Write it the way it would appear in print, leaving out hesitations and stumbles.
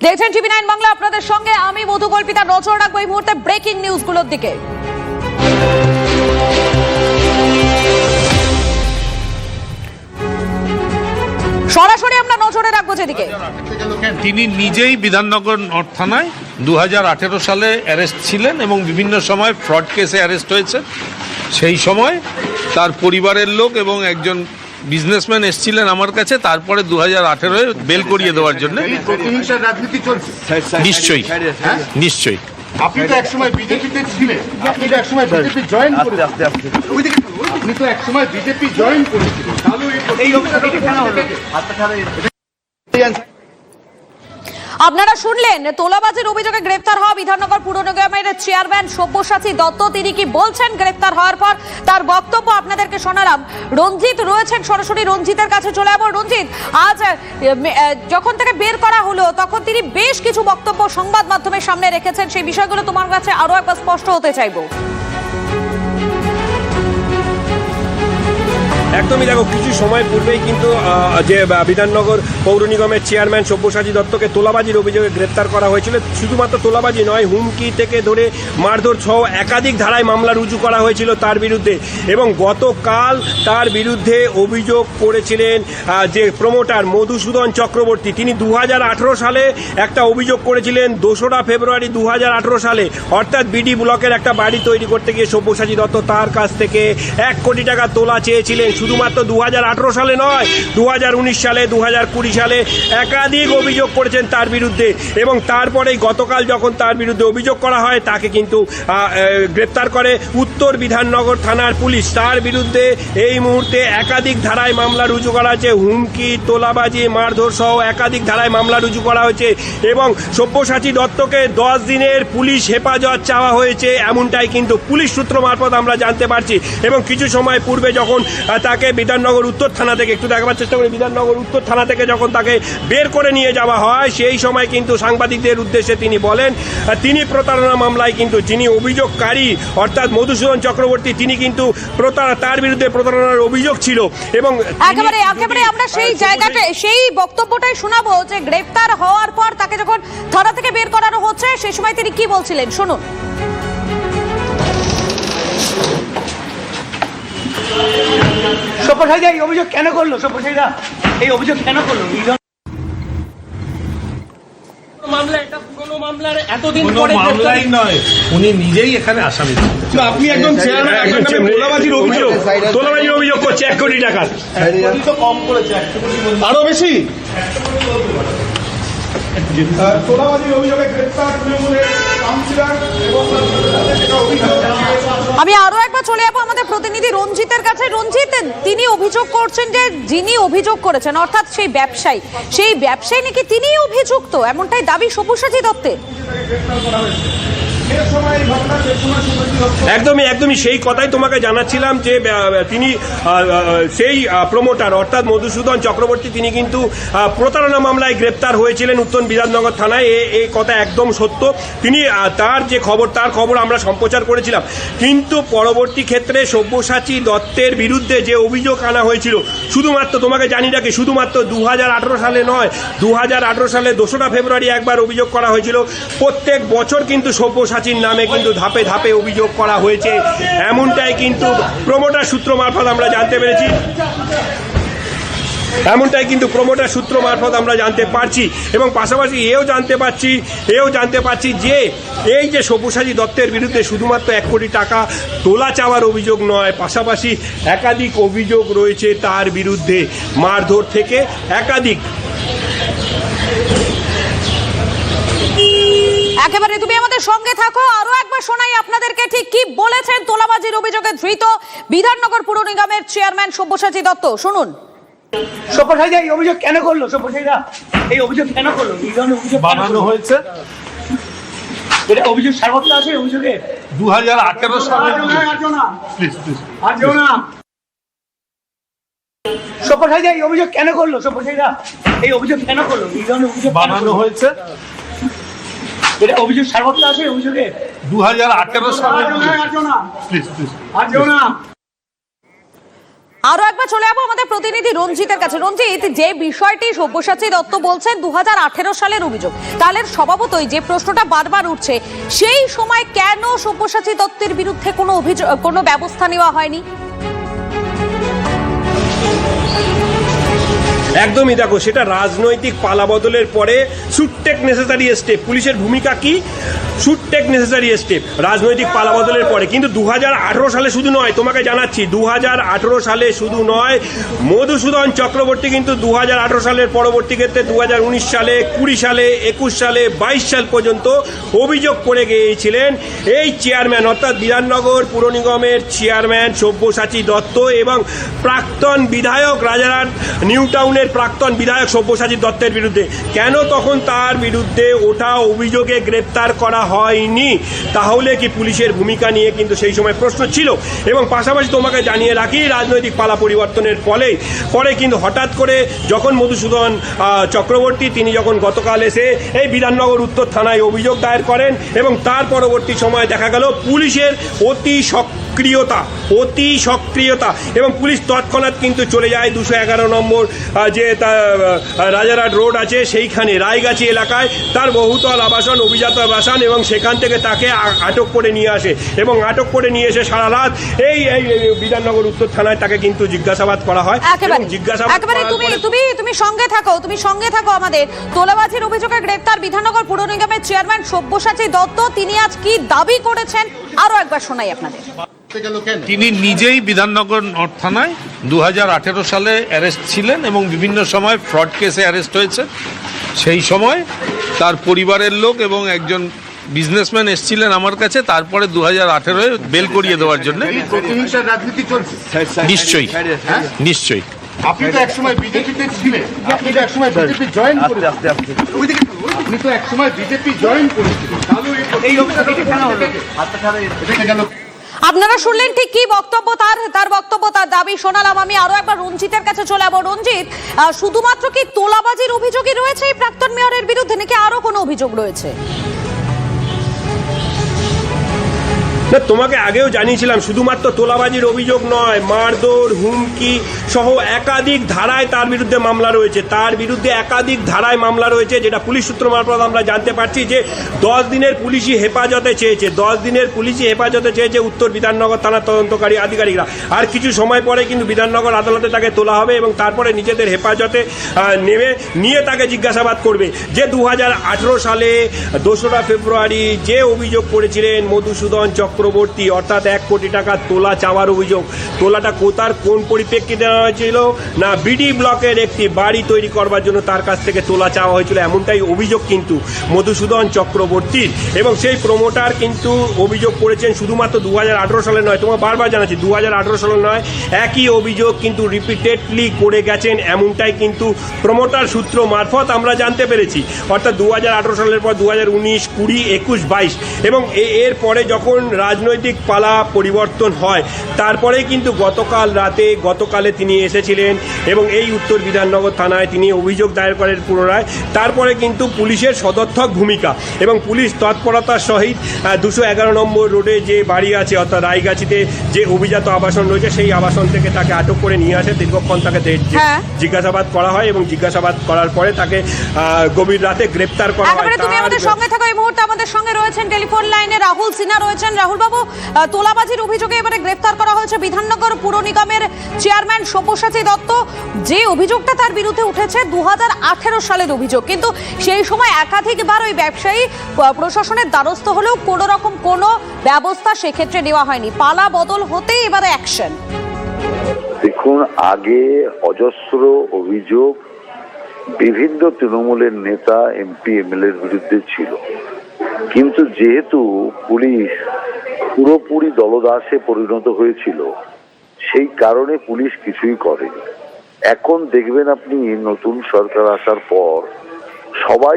দেখছেন টিভি9 বাংলা, আপনাদের সঙ্গে আমি মধুকল্পিতা। নজর রাখবো এই মুহূর্তে ব্রেকিং নিউজগুলোর দিকে। সরাসরি আমরা নজরে রাখবো যেদিকে। তিনি নিজেই বিধাননগর নর্থ থানায় 2018 সালে অ্যারেস্ট ছিলেন এবং বিভিন্ন সময় ফ্রড কেসে অ্যারেস্ট হয়েছে। সেই সময় তার পরিবারের লোক এবং একজন বিজনেসম্যান এসেছিলেন আমার কাছে, তারপরে 2018 বেল করিয়ে দেওয়ার জন্য। প্রতিহিংসার রাজনীতি চলছে নিশ্চয়ই নিশ্চয়ই। আপনি তো একসময় বিজেপিতে ছিলেন, আপনি তো একসময় বিজেপি জয়েন করেছিলেন, আপনি তো একসময় বিজেপি জয়েন করেছিলেন, তাহলে এই আপনারা শুনলেন তোলাবাজির অভিযোগে গ্রেফতার হওয়া বিধাননগর পুর নিগমের চেয়ারম্যান সব্যসাচী দত্ত। তিনি কি বলছেন গ্রেফতার হওয়ার পর, তার বক্তব্য আপনাদেরকে শোনালাম। রঞ্জিত রয়েছেন, সরাসরি রঞ্জিতের কাছে চলে যাব। রঞ্জিত, আজ যখন থেকে বের করা হলো তখন তিনি বেশ কিছু বক্তব্য সংবাদ মাধ্যমের সামনে রেখেছেন, সেই বিষয়গুলো তোমার কাছে আরো একবার স্পষ্ট হতে চাইবো। একদমই, দেখো কিছু সময় পূর্বেই কিন্তু যে বিধাননগর পৌর নিগমের চেয়ারম্যান সব্যসাচী দত্তকে তোলাবাজির অভিযোগে গ্রেপ্তার করা হয়েছিল। শুধুমাত্র তোলাবাজি নয়, হুমকি থেকে ধরে মারধর সহ একাধিক ধারায় মামলা রুজু করা হয়েছিল তার বিরুদ্ধে। এবং গতকাল তার বিরুদ্ধে অভিযোগ করেছিলেন যে প্রমোটার মধুসূদন চক্রবর্তী। তিনি 2018 সালে একটা অভিযোগ করেছিলেন। 2রা ফেব্রুয়ারি 2018 সালে, অর্থাৎ বিডি ব্লকের একটা বাড়ি তৈরি করতে গিয়ে সব্যসাচী দত্ত তার কাছ থেকে 1 কোটি টাকা তোলা চেয়েছিলেন। শুধুমাত্র 2018 সালে নয়, 2019 সালে, 2020 সালে একাধিক অভিযোগ করেছেন তার বিরুদ্ধে। এবং তারপরেই গতকাল যখন তার বিরুদ্ধে অভিযোগ করা হয়, তাকে কিন্তু গ্রেপ্তার করে উত্তর বিধাননগর থানার পুলিশ। তার বিরুদ্ধে এই মুহূর্তে একাধিক ধারায় মামলা রুজু করা হয়েছে। হুমকি, তোলাবাজি, মারধর সহ একাধিক ধারায় মামলা রুজু করা হয়েছে। এবং সব্যসাচী দত্তকে 10 দিনের পুলিশ হেফাজত চাওয়া হয়েছে, এমনটাই কিন্তু পুলিশ সূত্র মারফত আমরা জানতে পারছি। এবং কিছু সময় পূর্বে যখন তাকে বিধাননগর উত্তর থানা থেকে, একটু দেখাবার চেষ্টা করি, বিধাননগর উত্তর থানা থেকে যখন তাকে বের করে নিয়ে যাওয়া হয়, সেই সময় কিন্তু সাংবাদিকদের উদ্দেশ্যে তিনি বলেন তিনি প্রতারণা মামলায় কিন্তু যিনি অভিযোগকারী অর্থাৎ মধুসূদন চক্রবর্তী, তিনি কিন্তু তার বিরুদ্ধে প্রতারণার অভিযোগ ছিল। এবং একেবারে আমরা সেই জায়গাটা, সেই বক্তব্যটাই শোনাবো যে গ্রেফতার হওয়ার পর তাকে যখন থানা থেকে বের করানো হচ্ছে, সেই সময় তিনি কি বলছিলেন, শুনুন। সব্যসাচী এই অভিযোগ কেন করলো? সব্যসাচীরা এই অভিযোগ কেন করলো? মামলা, এটা পুরনো মামলার এতদিন পরে মামলাই নয়, উনি নিজেই এখানে আসামি। আপনি একজন তোলাবাজির অভিযোগ করছে 1 কোটি টাকা, কম করেছে, আরো বেশি তোলাবাজির অভিযোগে গ্রেফতার তৃণমূলের কাউন্সিলর। আমি আরো একবার চলে যাবো আমাদের প্রতিনিধি রঞ্জিতের কাছে। রঞ্জিত, তিনি অভিযোগ করছেন যে যিনি অভিযোগ করেছেন অর্থাৎ সেই ব্যবসায়ী নাকি তিনিই অভিযুক্ত, এমনটাই দাবি সব্যসাচী দত্তের। একদমই সেই কথাই তোমাকে জানাচ্ছিলাম যে তিনি সেই প্রমোটার অর্থাৎ মধুসূদন চক্রবর্তী, তিনি কিন্তু প্রতারণা মামলায় গ্রেপ্তার হয়েছিলেন উত্তর বিধাননগর থানায়। এই কথা একদম সত্য। তিনি তার যে খবর, তার খবর আমরা সম্প্রচার করেছিলাম। কিন্তু পরবর্তী ক্ষেত্রে সব্যসাচী দত্তের বিরুদ্ধে যে অভিযোগ আনা হয়েছিল, শুধুমাত্র তোমাকে জানি রাখি, শুধুমাত্র 2018 সালে নয়, 2018 সালে 2রা ফেব্রুয়ারি একবার অভিযোগ করা হয়েছিল। প্রত্যেক বছর কিন্তু সব্যসাচীর নামে কিন্তু ধাপে ধাপে অভিযোগ করা হয়েছে, এমনটাই কিন্তু প্রমোটার সূত্র মারফত আমরা জানতে পেরেছি। এমনটাই কিন্তু প্রমোটার সূত্র মারফত আমরা জানতে পারছি। এবং পাশাপাশি এও জানতে পারছি যে এই যে সব্যসাচী দত্তের বিরুদ্ধে শুধুমাত্র 1 কোটি টাকা তোলা চাওয়ার অভিযোগ নয়, পাশাপাশি একাধিক অভিযোগ রয়েছে তার বিরুদ্ধে, মারধর থেকে একাধিক। একেবারে তুমি আমাদের সঙ্গে থাকো, আরো একবার শোনাই আপনাদেরকে ঠিক কি বলেছেন তোলাবাজির অভিযোগে ধৃত বিধাননগর পুর নিগমের চেয়ারম্যান সব্যসাচী দত্ত, শুনুন। সব্যসাচী এই অভিযোগ কেন করলো? সব্যসাচীরা এই অভিযোগ কেন করলো? এই ধরনের অভিযোগ বানানো হয়েছে, এটা অভিযোগ সার্বত্র আছে। অভিযোগে 2018 সালে সব্যসাচী এই অভিযোগ কেন করলো? সব্যসাচীরা এই অভিযোগ কেন করলো? এই ধরনের অভিযোগ বানানো হয়েছে, এটা অভিযোগ সার্বত্র আছে। অভিযোগে 2018 সালে আরো একবার চলে যাবো আমাদের প্রতিনিধি রঞ্জিতের কাছে। রঞ্জিত, যে বিষয়টি সব্যসাচী দত্ত বলছেন 2018 সালের অভিযোগ, তাহলে স্বভাবতই যে প্রশ্নটা বারবার উঠছে, সেই সময় কেন সব্যসাচী দত্তের বিরুদ্ধে কোনো অভিযোগ, কোনো ব্যবস্থা নেওয়া হয়নি? একদমই, দেখো, সেটা রাজনৈতিক পালাবদলের পরে শুড টেক নেসেসারি স্টেপ। পুলিশের ভূমিকা কি? শুড টেক নেসেসারি স্টেপ রাজনৈতিক পালাবদলের পরে। কিন্তু 2018 সালে শুধু নয়, তোমাকে জানাচ্ছি, 2018 সালে শুধু নয়, মধুসূদন চক্রবর্তী কিন্তু 2018 সালের পরবর্তী ক্ষেত্রে 2019 সালে, 20 সালে, 21 সালে, 22 সাল পর্যন্ত অভিযোগ করে গিয়েছিলেন এই চেয়ারম্যান, অর্থাৎ বিধাননগর পুর নিগমের চেয়ারম্যান সব্যসাচী দত্ত এবং প্রাক্তন বিধায়ক রাজারহাট নিউ টাউনের প্রাক্তন বিধায়ক সব্যসাচী দত্তের বিরুদ্ধে। কেন তখন তার বিরুদ্ধে ওঠা অভিযোগে গ্রেপ্তার করা হয়নি? তাহলে কি পুলিশের ভূমিকা নিয়ে কিন্তু সেই সময় প্রশ্ন ছিল। এবং পাশাপাশি তোমাকে জানিয়ে রাখি, রাজনৈতিক পালা পরিবর্তনের পরে কিন্তু হঠাৎ করে যখন মধুসূদন চক্রবর্তী তিনি যখন গতকাল এসে এই বিধাননগর উত্তর থানায় অভিযোগ দায়ের করেন এবং তার পরবর্তী সময় দেখা গেল পুলিশের অতি সক্রিয়তা এবং পুলিশ তৎক্ষণাৎ কিন্তু চলে যায় 211 নম্বর যে রাজারহাট রোড আছে সেইখানে রায়গাছি এলাকায় তার বহুতল আবাসন, অভিজাত আবাসন, এবং সেখান থেকে তাকে আটক করে নিয়ে আসে এবং আটক করে নিয়ে এসে সারা রাত এই বিধাননগর উত্তর থানায় তাকে কিন্তু জিজ্ঞাসাবাদ করা হয়। একেবারে তুমি সঙ্গে থাকো আমাদের। তোলাবাজির অভিযোগে গ্রেপ্তার বিধাননগর পুর নিগমের চেয়ারম্যান সব্যসাচী দত্ত, তিনি আজ কি দাবি করেছেন আরো একবার শোনাই আপনাদের। তিনি নিজেই বিধাননগর নর্থ থানায় 2018 সালে অ্যারেস্ট ছিলেন এবং বিভিন্ন সময় ফ্রড কেসে অ্যারেস্ট হয়েছে। সেই সময় তার পরিবারের লোক এবং একজন বিজনেসম্যান এসেছিলেন আমার কাছে, তারপরে 2018 বেল করিয়ে দেওয়ার জন্য। রাজনীতি চলছে নিশ্চয়ই। আপনি তো একসময় বিজেপিতে ছিলেন, আপনি তো একসময় বিজেপি জয়েন করেছিলেন, আপনি তো একসময় বিজেপি জয়েন করেছিলেন, তাহলে এই অভিযোগটা কেন হলো? এটা গেল। আপনারা শুনলেন ঠিক কি বক্তব্য তার বক্তব্য, তার দাবি শোনালাম। আমি আরো একবার রঞ্জিতের কাছে চলে যাবো। রঞ্জিত, শুধুমাত্র কি তোলাবাজির অভিযোগই রয়েছে এই প্রাক্তন মেয়রের বিরুদ্ধে, নাকি আরো কোনো অভিযোগ রয়েছে? তোমাকে আগেও জানিয়েছিলাম, শুধুমাত্র তোলাবাজির অভিযোগ নয়, মারধর, হুমকি সহ একাধিক ধারায় তার বিরুদ্ধে মামলা রয়েছে। যেটা পুলিশ সূত্র মারফত আমরা জানতে পারছি যে 10 দিনের পুলিশি হেফাজতে চেয়েছে উত্তর বিধাননগর থানার তদন্তকারী আধিকারিকরা। আর কিছু সময় পরে কিন্তু বিধাননগর আদালতে তাকে তোলা হবে এবং তারপরে নিজেদের হেফাজতে নিয়ে তাকে জিজ্ঞাসাবাদ করবে। যে 2018 সালে 2রা ফেব্রুয়ারি যে অভিযোগ করেছিলেন মধুসূদন চক্রবর্তী, অর্থাৎ 1 কোটি টাকা তোলা চাওয়ার অভিযোগ, তোলাটা কোন পরিপ্রেক্ষিতে নেওয়া হয়েছিল না, বিডি ব্লকের একটি বাড়ি তৈরি করবার জন্য তার কাছ থেকে তোলা চাওয়া হয়েছিল, এমনটাই অভিযোগ কিন্তু মধুসূদন চক্রবর্তীর। এবং সেই প্রমোটার কিন্তু অভিযোগ করেছেন শুধুমাত্র 2018 সালে নয়, তোমার বারবার জানাচ্ছি 2018 সালে নয়, একই অভিযোগ কিন্তু রিপিটেডলি করে গেছেন, এমনটাই কিন্তু প্রমোটার সূত্র মারফত আমরা জানতে পেরেছি। অর্থাৎ 2018 সালের পর 2019, 20, 21, 22 এবং এর পরে যখন রাজনৈতিক পালা পরিবর্তন হয়, তারপরে কিন্তু গতকালে তিনি এসেছিলেন এবং এই উত্তর বিধাননগর থানায় তিনি অভিযোগ দায়ের করেন পুনরায়। তারপরে কিন্তু পুলিশের সদর্থক ভূমিকা এবং পুলিশ তৎপরতার সহিত 211 নম্বর রোডে যে বাড়ি আছে, অর্থাৎ রায়গাছিতে যে অভিজাত আবাসন রয়েছে, সেই আবাসন থেকে তাকে আটক করে নিয়ে আসে। দীর্ঘক্ষণ তাকে জিজ্ঞাসাবাদ করা হয় এবং জিজ্ঞাসাবাদ করার পরে তাকে গভীর রাতে গ্রেপ্তার করা হয়। তুমি আমাদের সঙ্গে থাকো। এই মুহূর্তে আমাদের সঙ্গে রয়েছেন টেলিফোন লাইনে রাহুল সিনহা রয়েছেন। রাহুল বাবু, তোলাবাজির অভিযোগে এবারে গ্রেফতার করা হয়েছে বিধাননগর পুর নিগমের চেয়ারম্যান সব্যসাচী দত্ত। যে অভিযোগটা তার বিরুদ্ধে উঠেছে 2018 সালের অভিযোগ, কিন্তু সেই সময় একাধিকবার ওই ব্যবসায়ী প্রশাসনের দ্বারস্থ হলেও কোনো রকম কোনো ব্যবস্থা সেক্ষেত্রে নেওয়া হয়নি। পালা বদল হতেই এবারে অ্যাকশন। দেখুন, আগে অজস্র অভিযোগ বিভিন্ন তৃণমূলের নেতা, এমপি, এমএলএ এর বিরুদ্ধে ছিল, কিন্তু যেহেতু পুলিশ পুরোপুরি দলদাসে পরিণত হয়েছিল, সেই কারণে পুলিশ কিছুই করেনি। এখন দেখবেন আপনি নতুন সরকার আসার পর সবাই